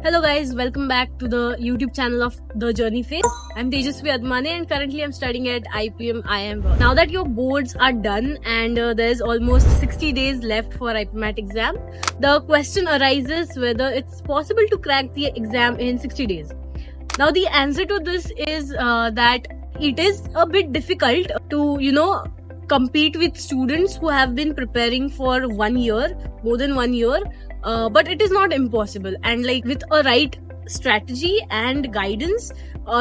Hello guys, welcome back to the YouTube channel of The Journey Phase. I'm Tejaswi Admane and currently I'm studying at IPMAT. Now that your boards are done and there's almost 60 days left for IPMAT exam, the question arises whether it's possible to crack the exam in 60 days. Now the answer to this is that it is a bit difficult to, compete with students who have been preparing for 1 year, more than 1 year. But it is not impossible, and with a right strategy and guidance,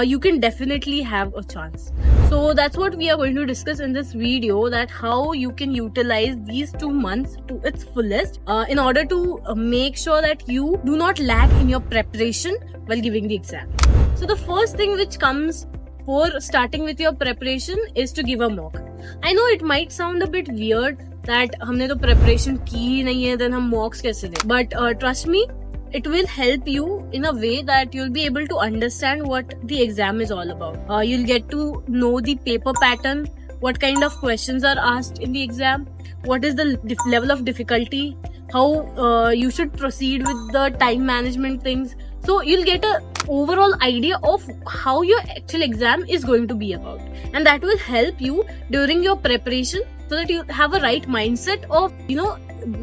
you can definitely have a chance. So that's what we are going to discuss in this video, that how you can utilize these 2 months to its fullest in order to make sure that you do not lag in your preparation while giving the exam. So the first thing which comes for starting with your preparation is to give a mock. I know it might sound a bit weird that हमने तो preparation की ही नहीं है, then हम mocks कैसे दें? But trust me, it will help you in a way that you'll be able to understand what the exam is all about. You'll get to know the paper pattern, what kind of questions are asked in the exam, what is the level of difficulty, how you should proceed with the time management things. So you'll get a overall idea of how your actual exam is going to be about, and that will help you during your preparation so that you have a right mindset of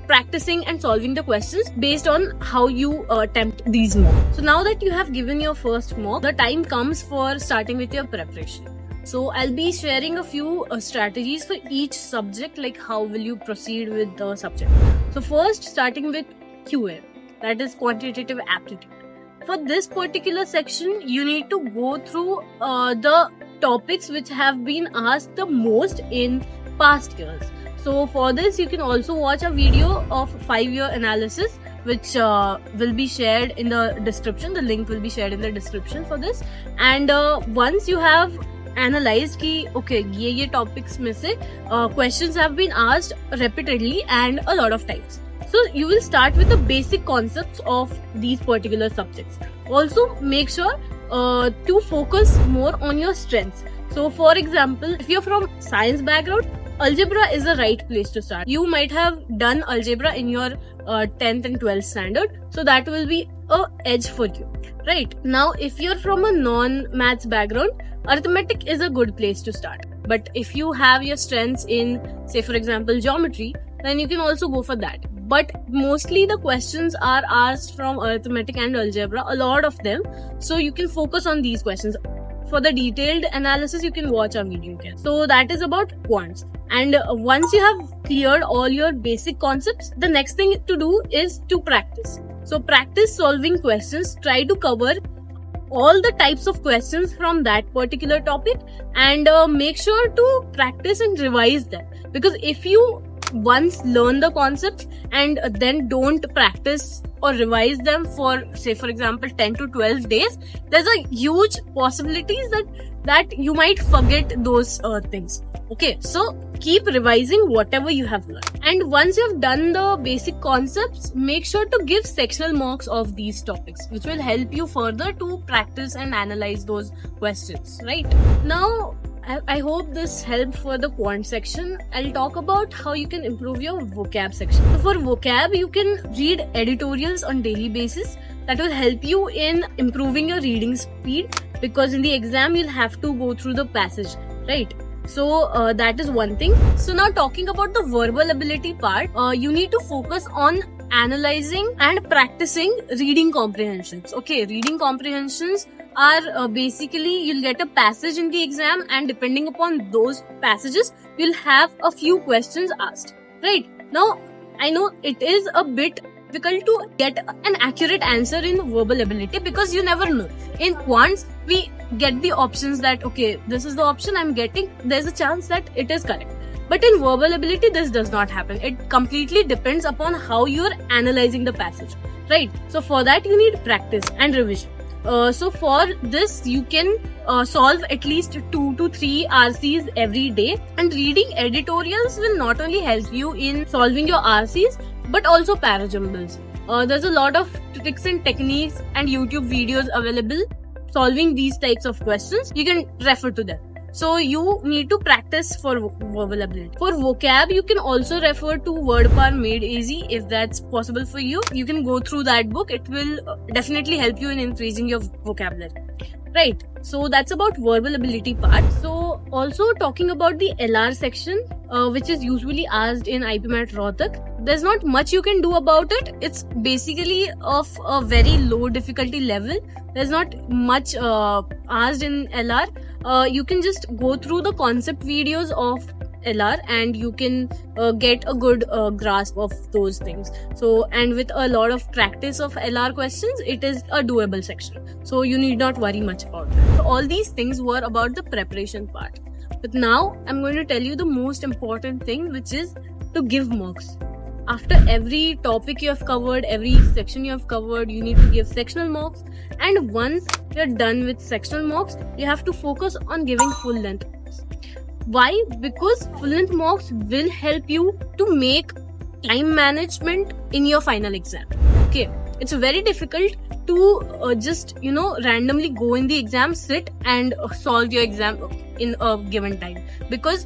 practicing and solving the questions based on how you attempt these mocks. So now that you have given your first mock, the time comes for starting with your preparation. So I'll be sharing a few strategies for each subject, like how will you proceed with the subject. So first, starting with CUET, that is quantitative aptitude. For this particular section, you need to go through the topics which have been asked the most in past years. So for this, you can also watch a video of 5-year analysis, which will be shared in the description. The link will be shared in the description for this. And once you have analyzed ki okay, ye topics mein se questions have been asked repeatedly and a lot of times. So you will start with the basic concepts of these particular subjects. Also make sure to focus more on your strengths. So for example, if you're from science background, algebra is the right place to start. You might have done algebra in your 10th and 12th standard, so that will be a edge for you, right? Now if you're from a non-maths background, arithmetic is a good place to start. But if you have your strengths in, say for example, geometry, then you can also go for that. But mostly the questions are asked from arithmetic and algebra, a lot of them, so you can focus on these questions. For the detailed analysis, you can watch our video again. So that is about quants. And once you have cleared all your basic concepts, the next thing to do is to practice. So practice solving questions, try to cover all the types of questions from that particular topic, and make sure to practice and revise them. Because if you once learn the concepts and then don't practice or revise them for, say for example, 10 to 12 days, there's a huge possibilities that you might forget those things. Okay, so keep revising whatever you have learned. And once you've done the basic concepts, make sure to give sectional mocks of these topics, which will help you further to practice and analyze those questions, right? Now, I hope this helped for the quant section. I'll talk about how you can improve your vocab section. So for vocab, you can read editorials on daily basis. That will help you in improving your reading speed, because in the exam, you'll have to go through the passage, right? So that is one thing. So now talking about the verbal ability part, you need to focus on analyzing and practicing reading comprehensions. Okay, reading comprehensions are basically, you'll get a passage in the exam, and depending upon those passages, you'll have a few questions asked, right? Now, I know it is a bit difficult to get an accurate answer in verbal ability, because you never know. In quants, we get the options that, okay, this is the option I'm getting, there's a chance that it is correct. But in verbal ability, this does not happen. It completely depends upon how you're analyzing the passage, right? So for that, you need practice and revision. So for this, you can solve at least 2 to 3 RCs every day. And reading editorials will not only help you in solving your RCs, but also parajumbles. There's a lot of tricks and techniques and YouTube videos available solving these types of questions. You can refer to them. So you need to practice for verbal ability. For vocab, you can also refer to Word Power Made Easy if that's possible for you. You can go through that book. It will definitely help you in increasing your vocabulary. Right. So that's about verbal ability part. So also talking about the LR section, which is usually asked in IPMAT Rohtak. There's not much you can do about it. It's basically of a very low difficulty level. There's not much asked in LR. You can just go through the concept videos of LR and you can get a good grasp of those things. So, and with a lot of practice of LR questions, it is a doable section. So you need not worry much about it. So all these things were about the preparation part. But now I'm going to tell you the most important thing, which is to give mocks. After every topic you have covered, every section you have covered, you need to give sectional mocks. And once you're done with sectional mocks, you have to focus on giving full length mocks. Why? Because full length mocks will help you to make time management in your final exam. Okay, it's very difficult to just randomly go in the exam, sit and solve your exam in a given time, because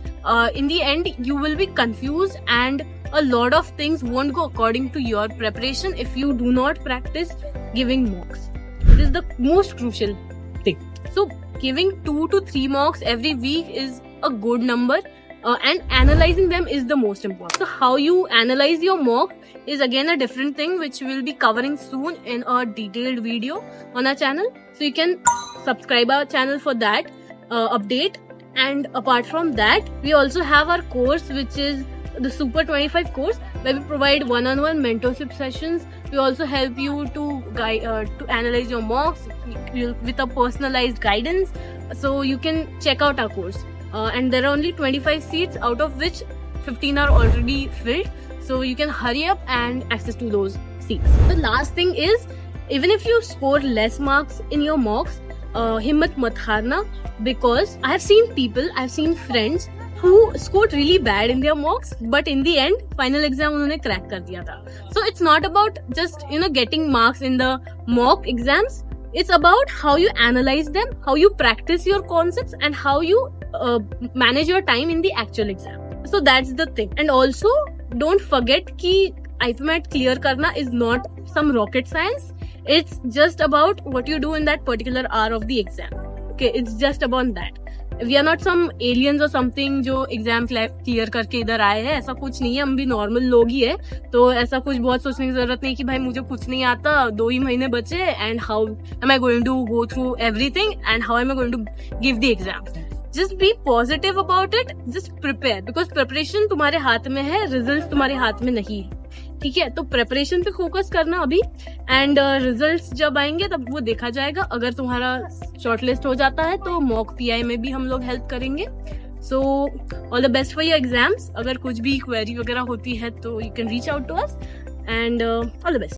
in the end you will be confused and a lot of things won't go according to your preparation if you do not practice giving mocks. This is the most crucial thing. So giving 2 to 3 mocks every week is a good number, and analyzing them is the most important. So how you analyze your mock is again a different thing, which we'll be covering soon in a detailed video on our channel. So you can subscribe our channel for that update. And apart from that, we also have our course, which is the Super 25 course, where we provide one-on-one mentorship sessions. We also help you to guide to analyze your mocks with a personalized guidance. So you can check out our course. And there are only 25 seats, out of which 15 are already filled. So you can hurry up and access to those seats. The last thing is, even if you score less marks in your mocks, himmat mat harna, because I have seen friends who scored really bad in their mocks, but in the end final exam उन्होंने crack कर दिया था. So it's not about just getting marks in the mock exams. It's about how you analyze them, how you practice your concepts, and how you manage your time in the actual exam. So that's the thing. And also don't forget कि IPMAT clear करना is not some rocket science. It's just about what you do in that particular hour of the exam. Okay, it's just about that. We are not some aliens or something जो exam clear करके इधर आए हैं. ऐसा कुछ नहीं है, हम भी नॉर्मल लोग ही है. तो ऐसा कुछ बहुत सोचने की जरूरत नहीं कि भाई मुझे कुछ नहीं आता, 2 ही महीने बचे and how am I going to go through everything and how am I going to give the exam. Just be positive about it, just prepare, because preparation तुम्हारे हाथ में है, रिजल्ट तुम्हारे हाथ में नहीं है. ठीक है, तो प्रेपरेशन पे फोकस करना अभी, एंड रिजल्ट्स जब आएंगे तब वो देखा जाएगा. अगर तुम्हारा शॉर्टलिस्ट हो जाता है तो मॉक पीआई में भी हम लोग हेल्प करेंगे. So all the best for your exams. अगर कुछ भी क्वेरी वगैरह होती है तो you can reach out to us, and all the best.